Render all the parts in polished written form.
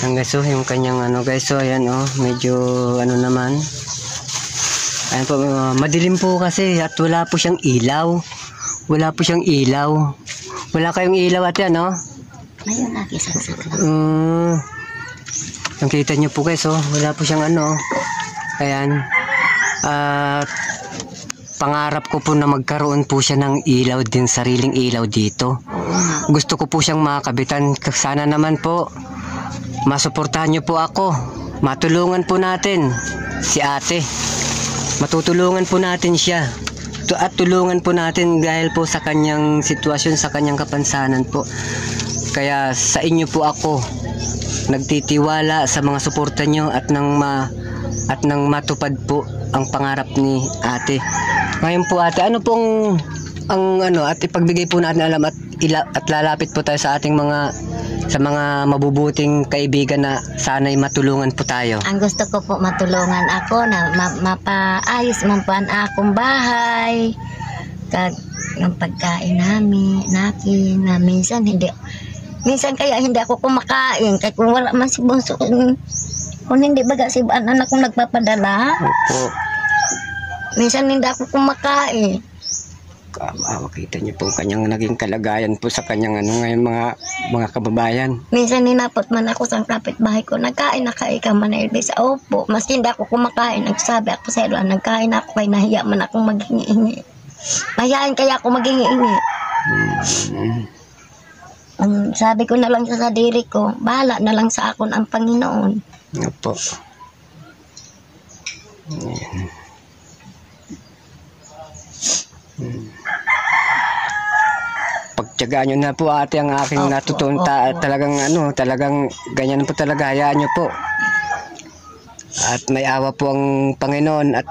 Ang guys, so yung kanyang ano guys, so ayan oh, medyo ano naman. Ayan po, madilim po kasi at wala po siyang ilaw. Wala po siyang ilaw. Wala kayong ilaw ate ano? Ayun lagi saksak. Ang kita niyo po guys, oh, wala po siyang ano. Ayan. At pangarap ko po na magkaroon po siya ng ilaw din, sariling ilaw dito. Gusto ko po siyang makabitan. Sana naman po masuportahan niyo po ako. Matulungan po natin si ate. Matutulungan po natin siya. At tulungan po natin dahil po sa kanyang sitwasyon, sa kanyang kapansanan po. Kaya sa inyo po ako nagtitiwala sa mga suporta niyo at nang matupad po ang pangarap ni ate. Ngayon po ate, ano pong ang ano at ipagbigay po natin alam at lalapit po tayo sa ating mga mabubuting kaibigan na sana'y matulungan po tayo. Ang gusto ko po matulungan ako na mapaayos man po ang akong bahay. Kag yung pagkain namin na minsan kaya hindi ako kumakain kaya kung wala man si Bunso kung hindi baga si anak kong nagpapadala. Opo. Minsan hindi ako kumakain. Makita niyo po kanyang naging kalagayan po sa kanyang ano ngayon mga kababayan. Minsan ninapot man ako sa kapitbahay ko, nagkain na kay ka man sa opo. Maski hindi ako kumakain, nagsabi ako sa ilo, nagkain ako kay nahiya man akong maghingi-hingi. Mahihain kaya ako maghingi-hingi. Sabi ko na lang sa diri ko, bahala na lang sa akon ang Panginoon. Opo. Pagtiyagaan nyo na po ate ang aking natutunta. Talagang ganyan po talaga. Hayaan nyo po. At may awa po ang Panginoon at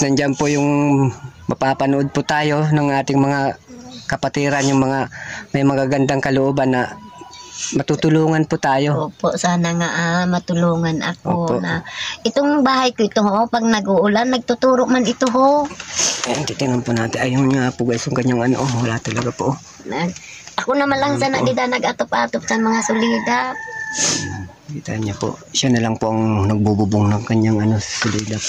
nandyan po yung mapapanood po tayo ng ating mga kapatiran, yung mga may magagandang kalooban na matutulungan po tayo. Opo, sana nga matulungan ako. Opo. Na itong bahay ko ito ho, pag nag-uulan, nagtuturo man ito ho. Ayan, titingnan po natin. Ayun nga po guys, yung kanyang ano, wala talaga po. Ako naman lang sana dida nag-atop-atop sa mga sulidap. Kita niya po, siya na lang po ang nagbububong ng kanyang ano, sulidap.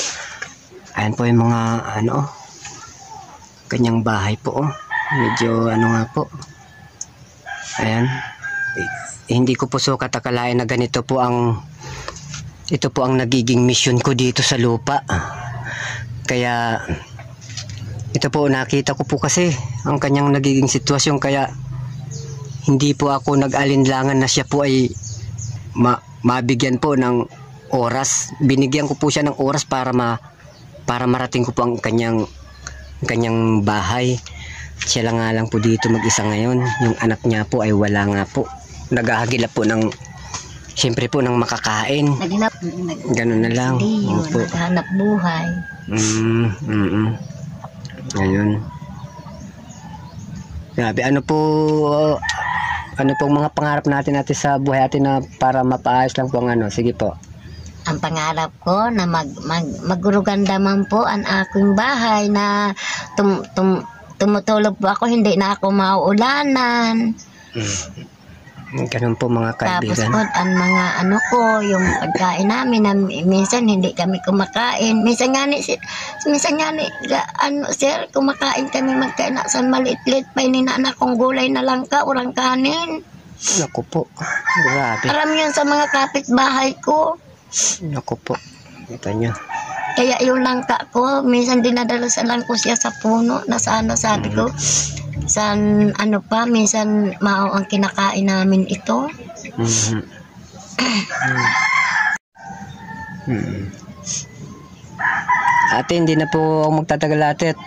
Ayan po yung mga ano, kanyang bahay po. Medyo ano nga po. Ayan. Hindi ko po sukat akalain na ganito po ito po ang nagiging mission ko dito sa lupa. Kaya ito po nakita ko po kasi ang kanyang nagiging sitwasyon, kaya hindi po ako nag-alinlangan na siya po ay mabigyan po ng oras. Binigyan ko po siya ng oras para marating ko po ang kanyang bahay. Siya lang nga lang po dito mag-isa ngayon. Yung anak niya po ay wala nga po. Naghahagilap po ng siyempre po ng makakain. Ganun na lang. Opo. Naghanap buhay. Ayun. Grabe, ano pong mga pangarap natin sa buhay natin na para mapaayos lang po ang ano. Sige po. Ang pangarap ko na maguruganda man po ang aking bahay na tumutulog po ako, hindi na ako mauulanan. Ganun po mga kaibigan. Tapos po, ang mga ano ko, yung pagkain namin na minsan hindi kami kumakain. Minsan nga ni sir, kumakain kami magkain na sa maliit-liit pa ininanak kong gulay na lang ka, urang kanin. Naku po, grabe. Alam yun sa mga kapitbahay ko. Naku po, kita nyo. Kaya yung langka ko, minsan dinadala sa lang ko siya sa puno na sa ano, sabi ko, minsan mao ang kinakain namin ito. Ate, hindi na po ako magtatagal ate at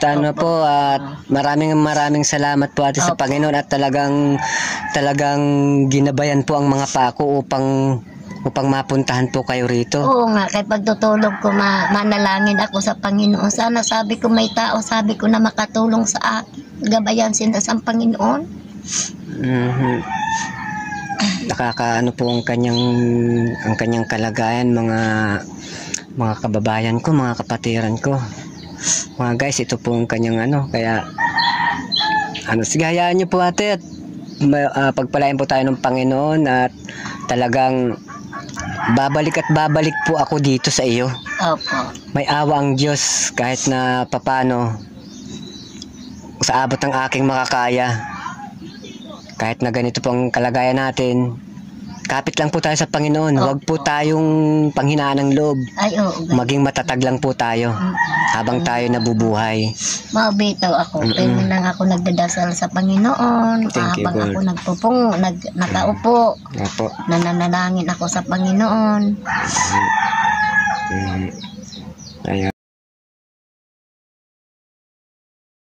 maraming salamat po ate sa Panginoon at talagang ginabayan po ang mga pako upang mapuntahan po kayo rito. Oo nga, kaya pagtutulog ko manalangin ako sa Panginoon. Sana sabi ko may tao, sabi ko na makatulong sa akin. Gabayan sila sa Panginoon. Nakakaano po ang kanyang kalagayan, mga kababayan ko, mga kapatiran ko. Mga guys, ito po ang kanyang kaya sige, hayaan niyo po ate at pagpalain po tayo ng Panginoon at talagang babalik at babalik po ako dito sa iyo. Opo. May awa ang Diyos kahit na papano sa abot ng aking makakaya. Kahit na ganito pong kalagayan natin, kapit lang po tayo sa Panginoon. Huwag po tayong panghinaan ng loob. Ay, oo. Maging matatag lang po tayo habang tayo nabubuhay. Mabitaw ako. Pero lang ako nagdadasal sa Panginoon. Thank you, Habang God. ako nakaupo. Opo. Nananalangin ako sa Panginoon. Ayan.